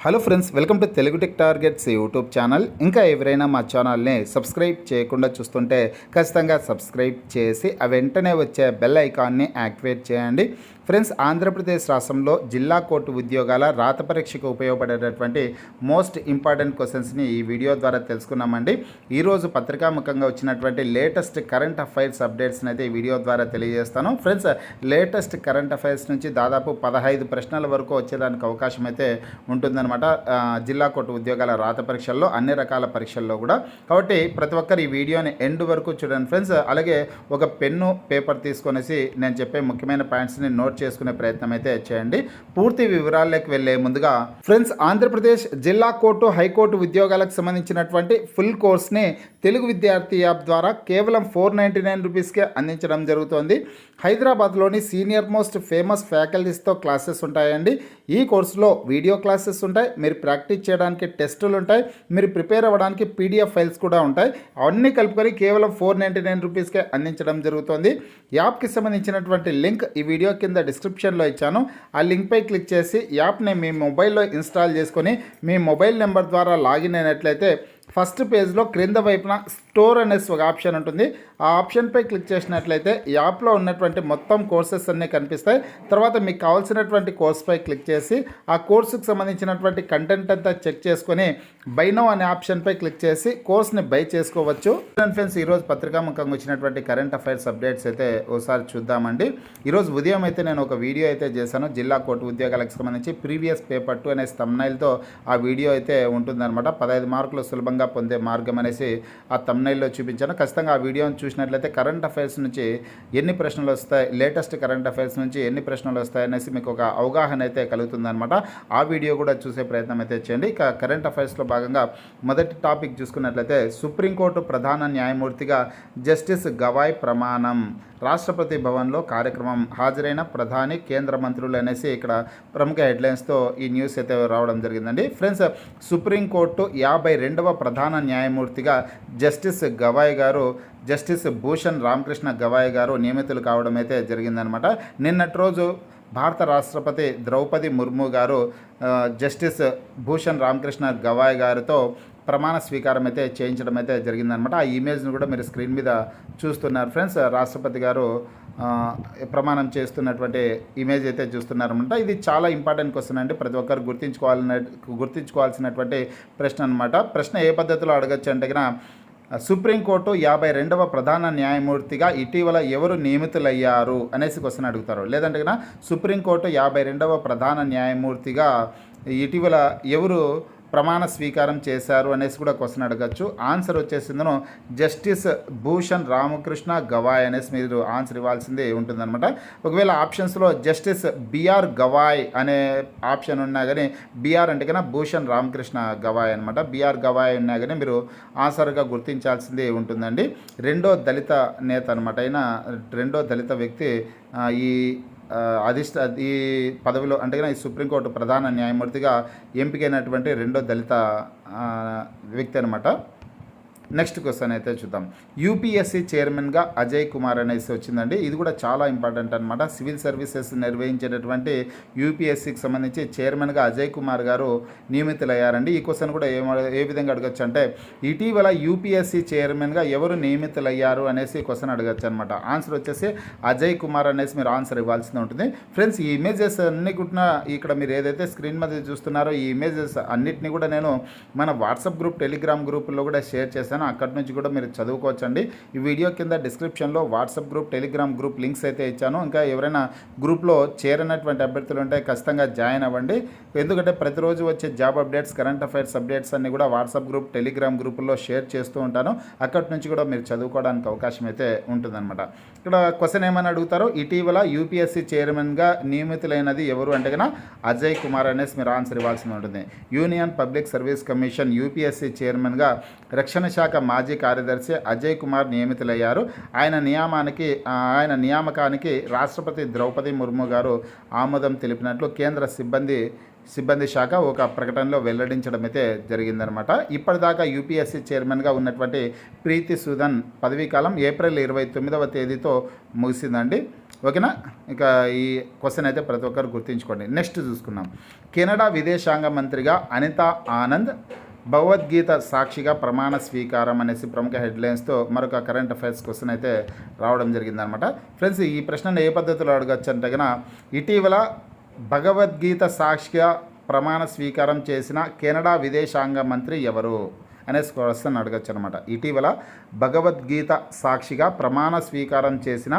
Hello friends, welcome to Telugu tech targets YouTube channel. ఇంకా ఎవరైనా మా ఛానల్ని సబ్స్క్రైబ్ చేయకుండా చూస్తుంటే ఖచ్చితంగా సబ్స్క్రైబ్ చేసి ఆ వెంటనే వచ్చే బెల్ ఐకాన్ని యాక్టివేట్ చేయండి. ఫ్రెండ్స్, ఆంధ్రప్రదేశ్ రాష్ట్రంలో జిల్లా కోర్టు ఉద్యోగాల రాత పరీక్షకు ఉపయోగపడేటటువంటి మోస్ట్ ఇంపార్టెంట్ క్వశ్చన్స్ని ఈ వీడియో ద్వారా తెలుసుకున్నామండి. ఈరోజు పత్రికాముఖంగా వచ్చినటువంటి లేటెస్ట్ కరెంట్ అఫైర్స్ అప్డేట్స్ని అయితే ఈ వీడియో ద్వారా తెలియజేస్తాను. ఫ్రెండ్స్, లేటెస్ట్ కరెంట్ అఫైర్స్ నుంచి దాదాపు 15 ప్రశ్నల వరకు వచ్చేదానికి అవకాశం అయితే ఉంటుందన్నమాట జిల్లా కోర్టు ఉద్యోగాల రాత పరీక్షల్లో, అన్ని రకాల పరీక్షల్లో కూడా. కాబట్టి ప్రతి ఒక్కరు ఈ వీడియోని ఎండ్ వరకు చూడండి ఫ్రెండ్స్. అలాగే ఒక పెన్ను పేపర్ తీసుకొనేసి నేను చెప్పే ముఖ్యమైన పాయింట్స్ని నోట్ చేసుకునే ప్రయత్నం అయితే చేయండి. పూర్తి వివరాల్లోకి వెళ్లే ముందుగా ఫ్రెండ్స్, ఆంధ్రప్రదేశ్ జిల్లా కోర్టు హైకోర్టు ఉద్యోగాలకు సంబంధించినటువంటి ఫుల్ కోర్స్ని తెలుగు విద్యార్థి యాప్ ద్వారా కేవలం 499 రూపీస్కే అందించడం జరుగుతోంది. హైదరాబాద్లోని సీనియర్ మోస్ట్ ఫేమస్ ఫ్యాకల్టీస్తో క్లాసెస్ ఉంటాయండి. ఈ కోర్సులో వీడియో క్లాసెస్ ఉంటాయి, మీరు ప్రాక్టీస్ చేయడానికి టెస్టులు ఉంటాయి, మీరు ప్రిపేర్ అవ్వడానికి పీడిఎఫ్ ఫైల్స్ కూడా ఉంటాయి. అవన్నీ కలుపుకొని కేవలం 499 రూపీస్కే అందించడం జరుగుతుంది. యాప్కి సంబంధించినటువంటి లింక్ ఈ వీడియో కింద డిస్క్రిప్షన్లో ఇచ్చాను. ఆ లింక్పై క్లిక్ చేసి యాప్ని మీ మొబైల్లో ఇన్స్టాల్ చేసుకొని మీ మొబైల్ నెంబర్ ద్వారా లాగిన్ అయినట్లయితే ఫస్ట్ పేజ్లో క్రింద వైపున స్టోర్ అనేసి ఒక ఆప్షన్ ఉంటుంది. ఆ ఆప్షన్పై క్లిక్ చేసినట్లయితే యాప్లో ఉన్నటువంటి మొత్తం కోర్సెస్ అన్నీ కనిపిస్తాయి. తర్వాత మీకు కావాల్సినటువంటి కోర్స్పై క్లిక్ చేసి ఆ కోర్సుకు సంబంధించినటువంటి కంటెంట్ అంతా చెక్ చేసుకొని బై నౌ అనే ఆప్షన్పై క్లిక్ చేసి కోర్స్ని బై చేసుకోవచ్చు. ఫ్రెండ్స్, ఈరోజు పత్రికాముఖంగా వచ్చినటువంటి కరెంట్ అఫైర్స్ అప్డేట్స్ అయితే ఒకసారి చూద్దామండి. ఈరోజు ఉదయం అయితే నేను ఒక వీడియో అయితే చేశాను. జిల్లా కోర్టు ఉద్యోగాలకు సంబంధించి ప్రీవియస్ పేపర్ 2 అనే థంబ్నెయిల్తో ఆ వీడియో అయితే ఉంటుందన్నమాట. 15 మార్కులు సులభంగా పొందే మార్గం అనేసి ఆ థంబ్నెయిల్లో చూపించాను. ఖచ్చితంగా ఆ వీడియోని చూసినట్లయితే కరెంట్ అఫైర్స్ నుంచి ఎన్ని ప్రశ్నలు వస్తాయి, లేటెస్ట్ కరెంట్ అఫైర్స్ నుంచి ఎన్ని ప్రశ్నలు వస్తాయి అనేసి మీకు ఒక అవగాహన అయితే కలుగుతుందన్నమాట. ఆ వీడియో కూడా చూసే ప్రయత్నం అయితే చేయండి. ఇక కరెంట్ అఫైర్స్లో భాగంగా మొదటి టాపిక్ చూసుకున్నట్లయితే సుప్రీంకోర్టు ప్రధాన న్యాయమూర్తిగా జస్టిస్ గవాయ్ ప్రమాణం. రాష్ట్రపతి భవన్లో కార్యక్రమం, హాజరైన ప్రధాని, కేంద్ర మంత్రులు అనేసి ఇక్కడ ప్రముఖ హెడ్లైన్స్తో ఈ న్యూస్ అయితే రావడం జరిగిందండి. ఫ్రెండ్స్, సుప్రీంకోర్టు 52వ ప్రధాన న్యాయమూర్తిగా జస్టిస్ గవాయ్ గారు, జస్టిస్ భూషణ్ రామకృష్ణ గవాయ్ గారు నియమితులు కావడం అయితే జరిగిందనమాట. నిన్నటి రోజు భారత రాష్ట్రపతి ద్రౌపది ముర్ము గారు జస్టిస్ భూషణ్ రామకృష్ణ గవాయ్ గారితో ప్రమాణ స్వీకారం అయితే చేయించడం అయితే జరిగిందనమాట. ఆ ఇమేజ్ను కూడా మీరు స్క్రీన్ మీద చూస్తున్నారు ఫ్రెండ్స్. రాష్ట్రపతి గారు ప్రమాణం చేస్తున్నటువంటి ఇమేజ్ అయితే చూస్తున్నారనమాట. ఇది చాలా ఇంపార్టెంట్ క్వశ్చన్ అండి. ప్రతి ఒక్కరు గుర్తించుకోవాల్సినటువంటి ప్రశ్న అనమాట. ప్రశ్న ఏ పద్ధతిలో అడగచ్చు అంటే కనుక, సుప్రీంకోర్టు 52వ ప్రధాన న్యాయమూర్తిగా ఇటీవల ఎవరు నియమితులయ్యారు అనేసి క్వశ్చన్ అడుగుతారు. లేదంటే కనుక సుప్రీంకోర్టు 52వ ప్రధాన న్యాయమూర్తిగా ఇటీవల ఎవరు ప్రమాణ స్వీకారం చేశారు అనేసి కూడా క్వశ్చన్ అడగచ్చు. ఆన్సర్ వచ్చేసిందను జస్టిస్ భూషణ్ రామకృష్ణ గవాయ్ అనేసి మీరు ఆన్సర్ ఇవ్వాల్సింది ఉంటుందన్నమాట. ఒకవేళ ఆప్షన్స్లో జస్టిస్ బిఆర్ గవాయ్ అనే ఆప్షన్ ఉన్నా కానీ, బిఆర్ అంటే కన్నా భూషణ్ రామకృష్ణ గవాయ్ అనమాట, బిఆర్ గవాయ్ ఉన్నా కానీ మీరు ఆన్సర్గా గుర్తించాల్సింది ఉంటుందండి. రెండో దళిత నేత అనమాట. అయినా రెండో దళిత వ్యక్తి ఈ పదవిలో అంటే ఈ సుప్రీంకోర్టు ప్రధాన న్యాయమూర్తిగా ఎంపికైనటువంటి రెండో దళిత వ్యక్తి అనమాట. నెక్స్ట్ క్వశ్చన్ అయితే చూద్దాం. యూపీఎస్సీ చైర్మన్గా అజయ్ కుమార్ అనేసి వచ్చిందండి. ఇది కూడా చాలా ఇంపార్టెంట్ అనమాట. సివిల్ సర్వీసెస్ నిర్వహించేటటువంటి యూపీఎస్సీకి సంబంధించి చైర్మన్గా అజయ్ కుమార్ గారు నియమితులయ్యారండి. ఈ క్వశ్చన్ కూడా ఏ విధంగా అడగచ్చు అంటే, ఇటీవల యూపీఎస్సీ చైర్మన్గా ఎవరు నియమితులయ్యారు అనేసి క్వశ్చన్ అడగచ్చు అనమాట. ఆన్సర్ వచ్చేసి అజయ్ కుమార్ అనేసి మీరు ఆన్సర్ ఇవ్వాల్సి ఉంటుంది. ఫ్రెండ్స్, ఈ ఇమేజెస్ అన్ని కూడా ఇక్కడ మీరు ఏదైతే స్క్రీన్ మీద చూస్తున్నారో ఈ ఇమేజెస్ అన్నిటిని కూడా నేను మన వాట్సాప్ గ్రూప్, టెలిగ్రామ్ గ్రూపుల్లో కూడా షేర్ చేశాను. అక్కడి నుంచి కూడా మీరు చదువుకోవచ్చండి. ఈ వీడియో కింద డిస్క్రిప్షన్లో WhatsApp group, Telegram group links అయితే ఇచ్చాను. ఇంకా ఎవరైనా గ్రూప్లో చేరినటువంటి అభ్యర్థులు ఉంటే ఖచ్చితంగా జాయిన్ అవ్వండి. ఎందుకంటే ప్రతిరోజు వచ్చే job updates, current affairs updates అన్నీ కూడా వాట్సాప్ గ్రూప్, టెలిగ్రామ్ గ్రూపుల్లో షేర్ చేస్తూ ఉంటాను. అక్కడి నుంచి కూడా మీరు చదువుకోవడానికి అవకాశం అయితే ఉంటుందన్నమాట. ఇక్కడ క్వశ్చన్ ఏమని అడుగుతారో, ఇటీవల యూపీఎస్సీ చైర్మన్గా నియమితులైనది ఎవరు అంటే కనుక అజయ్ కుమార్ అనేసి మీరు ఆన్సర్ ఇవ్వాల్సి ఉంటుంది. Union public service commission UPSC చైర్మన్గా రక్షణ శాఖ మాజీ కార్యదర్శి అజయ్ కుమార్ నియమితులయ్యారు. ఆయన నియామకానికి రాష్ట్రపతి ద్రౌపది ముర్ము గారు ఆమోదం తెలిపినట్లు కేంద్ర సిబ్బంది శాఖ ఒక ప్రకటనలో వెల్లడించడం అయితే జరిగిందనమాట. ఇప్పటిదాకా యూపీఎస్సీ చైర్మన్గా ఉన్నటువంటి ప్రీతి సుదన్ పదవీకాలం ఏప్రిల్ 29వ తేదీతో ముగిసిందండి. ఓకేనా. ఇక ఈ క్వశ్చన్ అయితే ప్రతి ఒక్కరు గుర్తుంచుకోండి. నెక్స్ట్ చూసుకుందాం. కెనడా విదేశాంగ మంత్రిగా అనితా ఆనంద్ భగవద్గీత సాక్షిగా ప్రమాణ స్వీకారం అనేసి ప్రముఖ హెడ్లైన్స్తో మరొక కరెంట్ అఫైర్స్ క్వశ్చన్ అయితే రావడం జరిగిందనమాట. ఫ్రెండ్స్, ఈ ప్రశ్నను ఏ పద్ధతిలో అడగచ్చు అంటే కనుక, ఇటీవల భగవద్గీత సాక్షిగా ప్రమాణ స్వీకారం చేసిన కెనడా విదేశాంగ మంత్రి ఎవరు అనేసి క్వశ్చన్ అడగచ్చు అనమాట. ఇటీవల భగవద్గీత సాక్షిగా ప్రమాణ స్వీకారం చేసిన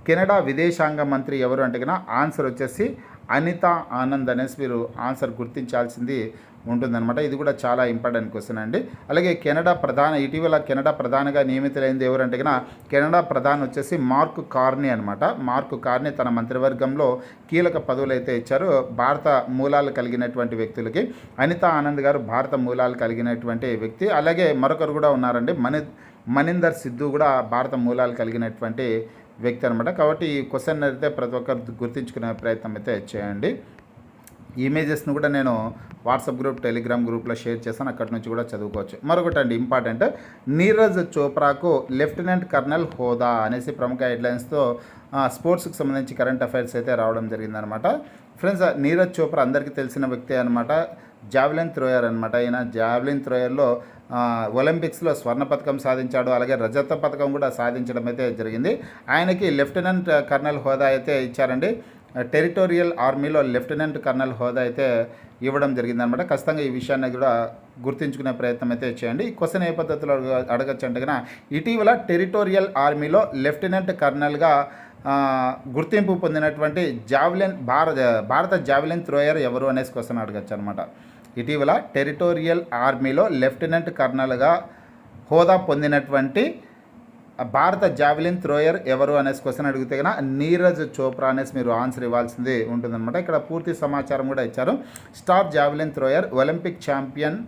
కెనడా విదేశాంగ మంత్రి ఎవరు అంటే కనుక ఆన్సర్ వచ్చేసి అనితా ఆనంద్ అనేసి మీరు ఆన్సర్ గుర్తించాల్సింది ఉంటుందన్నమాట. ఇది కూడా చాలా ఇంపార్టెంట్ క్వశ్చన్ అండి. అలాగే ఇటీవల కెనడా ప్రధానిగా నియమితులైంది ఎవరంటే కనుక కెనడా ప్రధాని వచ్చేసి మార్క్ కార్నీ అనమాట. మార్క్ కార్నీ తన మంత్రివర్గంలో కీలక పదవులు అయితే ఇచ్చారు భారత మూలాలు కలిగినటువంటి వ్యక్తులకి. అనితా ఆనంద్ గారు భారత మూలాలు కలిగినటువంటి వ్యక్తి. అలాగే మరొకరు కూడా ఉన్నారండి, మనీందర్ సిద్ధు కూడా భారత మూలాలు కలిగినటువంటి వ్యక్తి అనమాట. కాబట్టి ఈ క్వశ్చన్ అయితే ప్రతి ఒక్కరు గుర్తించుకునే ప్రయత్నం అయితే చేయండి. ఇమేజెస్ను కూడా నేను వాట్సాప్ గ్రూప్, టెలిగ్రామ్ గ్రూప్లో షేర్ చేస్తాను, అక్కడి నుంచి కూడా చదువుకోవచ్చు. మరొకటి అండి ఇంపార్టెంట్, నీరజ్ చోప్రాకు లెఫ్టినెంట్ కర్నల్ హోదా అనేసి ప్రముఖ హెడ్లైన్స్తో స్పోర్ట్స్కి సంబంధించి కరెంట్ అఫైర్స్ అయితే రావడం జరిగిందనమాట. ఫ్రెండ్స్, నీరజ్ చోప్రా అందరికీ తెలిసిన వ్యక్తి అనమాట, జావెలిన్ థ్రోయర్ అనమాట. ఈయన జావెలిన్ థ్రోయర్లో ఒలింపిక్స్లో స్వర్ణ పథకం సాధించాడు, అలాగే రజత పథకం కూడా సాధించడం అయితే జరిగింది. ఆయనకి లెఫ్టినెంట్ కర్నల్ హోదా అయితే ఇచ్చారండి. టెరిటోరియల్ ఆర్మీలో లెఫ్టినెంట్ కర్నల్ హోదా అయితే ఇవ్వడం జరిగిందనమాట. ఖచ్చితంగా ఈ విషయాన్ని కూడా గుర్తుంచుకునే ప్రయత్నం అయితే చేయండి. ఈ క్వశ్చన్ ఏ పద్ధతిలో అడగచ్చు అంటే కనుక, ఇటీవల టెరిటోరియల్ ఆర్మీలో లెఫ్టినెంట్ కర్నల్గా గుర్తింపు పొందినటువంటి భారత జావెలిన్ థ్రోయర్ ఎవరు అనేసి క్వశ్చన్ అడగచ్చు అనమాట. ఇటీవల టెరిటోరియల్ ఆర్మీలో లెఫ్టినెంట్ కర్నల్గా హోదా పొందినటువంటి భారత జావెలిన్ థ్రోయర్ ఎవరు అనేసి క్వశ్చన్ అడిగితే కనుక నీరజ్ చోప్రా అనేసి మీరు ఆన్సర్ ఇవ్వాల్సింది ఉంటుందన్నమాట. ఇక్కడ పూర్తి సమాచారం కూడా ఇచ్చారు. Star javelin thrower Olympic champion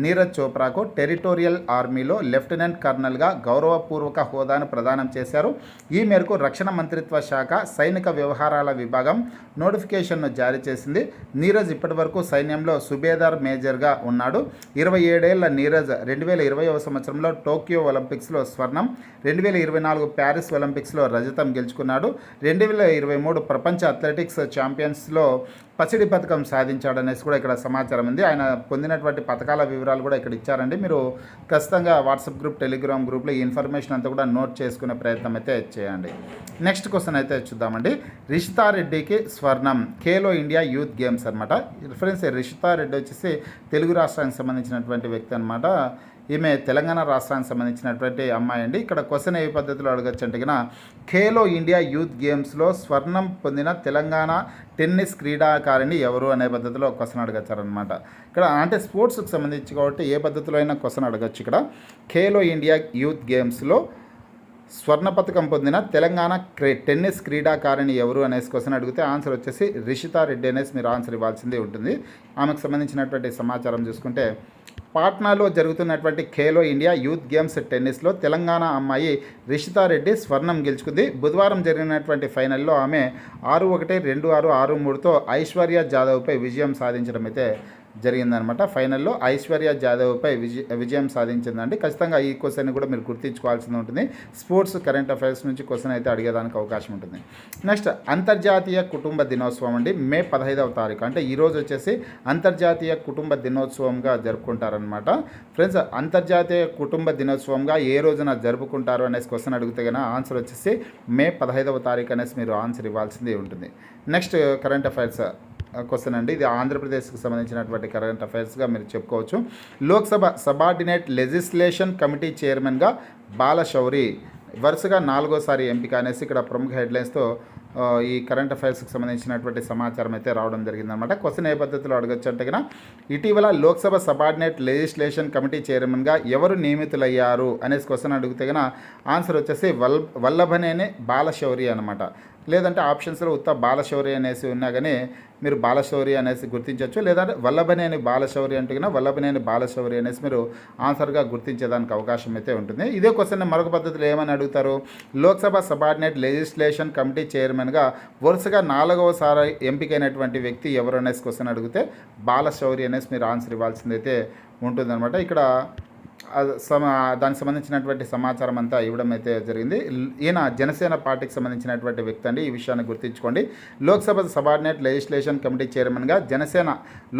Neeraj చోప్రాకు టెరిటోరియల్ ఆర్మీలో లెఫ్టినెంట్ కర్నల్గా గౌరవపూర్వక హోదాను ప్రదానం చేశారు. ఈ మేరకు రక్షణ మంత్రిత్వ శాఖ సైనిక వ్యవహారాల విభాగం నోటిఫికేషన్ను జారీ చేసింది. నీరజ్ ఇప్పటివరకు సైన్యంలో సుబేదార్ మేజర్గా ఉన్నాడు. 27 ఏళ్ల నీరజ్ 2020వ సంవత్సరంలో టోక్యో ఒలింపిక్స్లో స్వర్ణం, 2024 ప్యారిస్ ఒలింపిక్స్లో రజతం గెలుచుకున్నాడు. 2023 ప్రపంచ అథ్లెటిక్స్ ఛాంపియన్స్లో పసిడి పథకం సాధించాడనేసి కూడా ఇక్కడ సమాచారం ఉంది. ఆయన పొందినటువంటి పథకాల వివరాలు కూడా ఇక్కడ ఇచ్చారండి. మీరు ఖచ్చితంగా వాట్సాప్ గ్రూప్, టెలిగ్రామ్ గ్రూప్లో ఈ ఇన్ఫర్మేషన్ అంతా కూడా నోట్ చేసుకునే ప్రయత్నం అయితే చేయండి. నెక్స్ట్ క్వశ్చన్ అయితే చూద్దామండి. రిషితా రెడ్డికి స్వర్ణం, ఖేలో ఇండియా యూత్ గేమ్స్ అనమాట. ఫ్రెండ్స్, రిషితా రెడ్డి వచ్చేసి తెలుగు రాష్ట్రానికి సంబంధించినటువంటి వ్యక్తి అనమాట. ఈమె తెలంగాణ రాష్ట్రానికి సంబంధించినటువంటి అమ్మాయి అండి. ఇక్కడ క్వశ్చన్ ఏ పద్ధతిలో అడగచ్చు అంటే కనుక, ఖేలో ఇండియా యూత్ గేమ్స్లో స్వర్ణం పొందిన తెలంగాణ టెన్నిస్ క్రీడాకారిణి ఎవరు అనే పద్ధతిలో క్వశ్చన్ అడగచ్చారనమాట. ఇక్కడ అంటే స్పోర్ట్స్కి సంబంధించి కాబట్టి ఏ పద్ధతిలో అయినా క్వశ్చన్ అడగచ్చు. ఇక్కడ ఖేలో ఇండియా యూత్ గేమ్స్లో స్వర్ణ పథకం పొందిన తెలంగాణ టెన్నిస్ క్రీడాకారిణి ఎవరు అనేసి క్వశ్చన్ అడిగితే ఆన్సర్ వచ్చేసి రిషితా రెడ్డి అనేసి మీరు ఆన్సర్ ఇవ్వాల్సిందే ఉంటుంది. ఆమెకు సంబంధించినటువంటి సమాచారం చూసుకుంటే, పాట్నాలో జరుగుతున్నటువంటి ఖేలో ఇండియా యూత్ గేమ్స్ టెన్నిస్లో తెలంగాణ అమ్మాయి రిషితా రెడ్డి స్వర్ణం గెలుచుకుంది. బుధవారం జరిగినటువంటి ఫైనల్లో ఆమె 6-1, 2-6, 6-3తో ఐశ్వర్య జాదవ్పై విజయం సాధించడం అయితే జరిగిందనమాట. ఫైనల్లో ఐశ్వర్య జాదవ్పై విజయం సాధించిందండి. ఖచ్చితంగా ఈ క్వశ్చన్ కూడా మీరు గుర్తించుకోవాల్సి ఉంటుంది. స్పోర్ట్స్ కరెంట్ అఫైర్స్ నుంచి క్వశ్చన్ అయితే అడిగేదానికి అవకాశం ఉంటుంది. నెక్స్ట్, అంతర్జాతీయ కుటుంబ దినోత్సవం అండి. మే 15వ తారీఖు అంటే ఈరోజు వచ్చేసి అంతర్జాతీయ కుటుంబ దినోత్సవంగా జరుపుకుంటారనమాట. ఫ్రెండ్స్, అంతర్జాతీయ కుటుంబ దినోత్సవంగా ఏ రోజున జరుపుకుంటారు అనేసి క్వశ్చన్ అడిగితే కనుక ఆన్సర్ వచ్చేసి మే 15వ తారీఖు అనేసి మీరు ఆన్సర్ ఇవ్వాల్సింది ఉంటుంది. నెక్స్ట్ కరెంట్ అఫైర్స్ క్వశ్చన్ అండి. ఇది ఆంధ్రప్రదేశ్కి సంబంధించినటువంటి కరెంట్ అఫైర్స్గా మీరు చెప్పుకోవచ్చు. లోక్సభ సబార్డినేట్ లెజిస్లేషన్ కమిటీ చైర్మన్గా బాలశౌరి వరుసగా 4వసారి ఎంపిక అనేసి ఇక్కడ ప్రముఖ హెడ్లైన్స్తో ఈ కరెంట్ అఫైర్స్కి సంబంధించినటువంటి సమాచారం అయితే రావడం జరిగిందనమాట. క్వశ్చన్ ఏ పద్ధతిలో అడగచ్చు అంటే కనుక, ఇటీవల లోక్సభ సబార్డినేట్ లెజిస్లేషన్ కమిటీ చైర్మన్గా ఎవరు నియమితులయ్యారు అనేసి క్వశ్చన్ అడిగితే కనుక ఆన్సర్ వచ్చేసి వల్లభనేని బాలశౌరి అనమాట. లేదంటే ఆప్షన్స్లో ఉత్త బాలశౌరి అనేసి ఉన్నా కానీ మీరు బాలశౌరి అనేసి గుర్తించవచ్చు. లేదంటే వల్లభనేని బాలశౌరి అంటే కన్నా వల్లభనేని బాలశౌరి అనేసి మీరు ఆన్సర్గా గుర్తించేదానికి అవకాశం అయితే ఉంటుంది. ఇదే క్వశ్చన్ మరొక పద్ధతిలో ఏమని అడుగుతారు, లోక్సభ సబార్డినేట్ లెజిస్లేషన్ కమిటీ చైర్మన్గా వరుసగా 4వసారి ఎంపికైనటువంటి వ్యక్తి ఎవరు అనేసి క్వశ్చన్ అడిగితే బాలశౌరి అనేసి మీరు ఆన్సర్ ఇవ్వాల్సిందైతే ఉంటుందన్నమాట. ఇక్కడ దానికి సంబంధించినటువంటి సమాచారం అంతా ఇవ్వడం అయితే జరిగింది. ఈయన జనసేన పార్టీకి సంబంధించినటువంటి వ్యక్తి అండి. ఈ విషయాన్ని గుర్తుంచుకోండి. లోక్సభ సబార్డినేట్ లెజిస్లేషన్ కమిటీ చైర్మన్గా జనసేన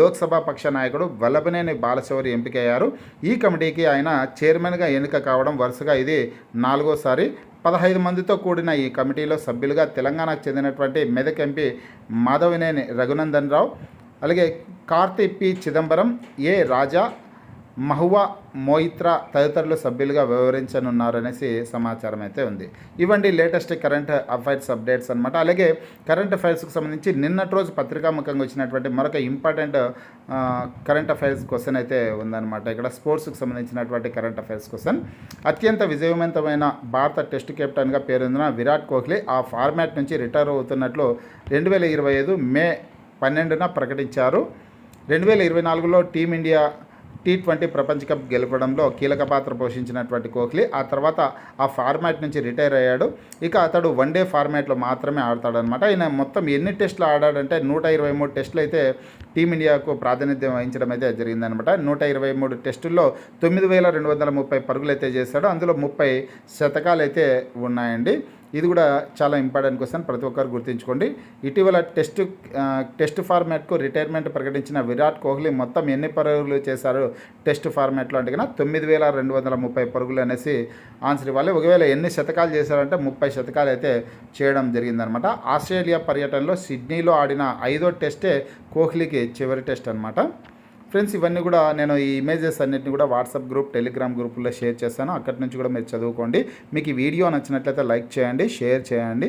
లోక్సభ పక్ష నాయకుడు వల్లభనేని బాలశౌరి ఎంపికయ్యారు. ఈ కమిటీకి ఆయన చైర్మన్గా ఎన్నిక కావడం వరుసగా ఇది 4వసారి. 15 మందితో కూడిన ఈ కమిటీలో సభ్యులుగా తెలంగాణకు చెందినటువంటి మెదక్ ఎంపీ మాధవినేని రఘునందన్ రావు, అలాగే కార్తీ పి చిదంబరం, ఏ రాజా, మహువా మోయిత్రా తదితరులు సభ్యులుగా వ్యవహరించనున్నారనేసి సమాచారం అయితే ఉంది. ఇవండి లేటెస్ట్ కరెంట్ అఫైర్స్ అప్డేట్స్ అనమాట. అలాగే కరెంట్ అఫైర్స్కి సంబంధించి నిన్నటి రోజు పత్రికాముఖంగా వచ్చినటువంటి మరొక ఇంపార్టెంట్ కరెంట్ అఫైర్స్ క్వశ్చన్ అయితే ఉందన్నమాట. ఇక్కడ స్పోర్ట్స్కి సంబంధించినటువంటి కరెంట్ అఫైర్స్ క్వశ్చన్. అత్యంత విజయవంతమైన భారత టెస్ట్ కెప్టెన్గా పేరొందిన విరాట్ కోహ్లీ ఆ ఫార్మాట్ నుంచి రిటైర్ అవుతున్నట్లు 2025 మే 12న ప్రకటించారు. 2024లో టీమిండియా T20 ప్రపంచ కప్ గెలపడంలో కీలక పాత్ర పోషించినటువంటి కోహ్లీ ఆ తర్వాత ఆ ఫార్మాట్ నుంచి రిటైర్ అయ్యాడు. ఇక అతడు వన్డే ఫార్మాట్లో మాత్రమే ఆడతాడనమాట. ఆయన మొత్తం ఎన్ని టెస్టులు ఆడాడంటే 123 టెస్టులు అయితే టీమిండియాకు ప్రాతినిధ్యం వహించడం అయితే జరిగిందనమాట. 123 టెస్టుల్లో 9230 పరుగులు అయితే చేశాడు. అందులో 30 శతకాలు అయితే ఉన్నాయండి. ఇది కూడా చాలా ఇంపార్టెంట్ క్వశ్చన్, ప్రతి ఒక్కరు గుర్తుంచుకోండి. ఇటీవల టెస్ట్ ఫార్మాట్కు రిటైర్మెంట్ ప్రకటించిన విరాట్ కోహ్లీ మొత్తం ఎన్ని పరుగులు చేశారు టెస్ట్ ఫార్మాట్లో అంటే కన్నా 9230 పరుగులు అనేసి ఆన్సర్ ఇవ్వాలి. ఒకవేళ ఎన్ని శతకాలు చేశారంటే 30 శతకాలు అయితే చేయడం జరిగిందనమాట. ఆస్ట్రేలియా పర్యటనలో సిడ్నీలో ఆడిన 5వ టెస్టే కోహ్లీకి చివరి టెస్ట్ అనమాట. ఫ్రెండ్స్, ఇవన్నీ కూడా నేను ఈ ఇమేజెస్ అన్నింటినీ కూడా వాట్సాప్ గ్రూప్, టెలిగ్రామ్ గ్రూపుల్లో షేర్ చేస్తాను. అక్కడి నుంచి కూడా మీరు చదువుకోండి. మీకు ఈ వీడియో నచ్చినట్లయితే లైక్ చేయండి, షేర్ చేయండి.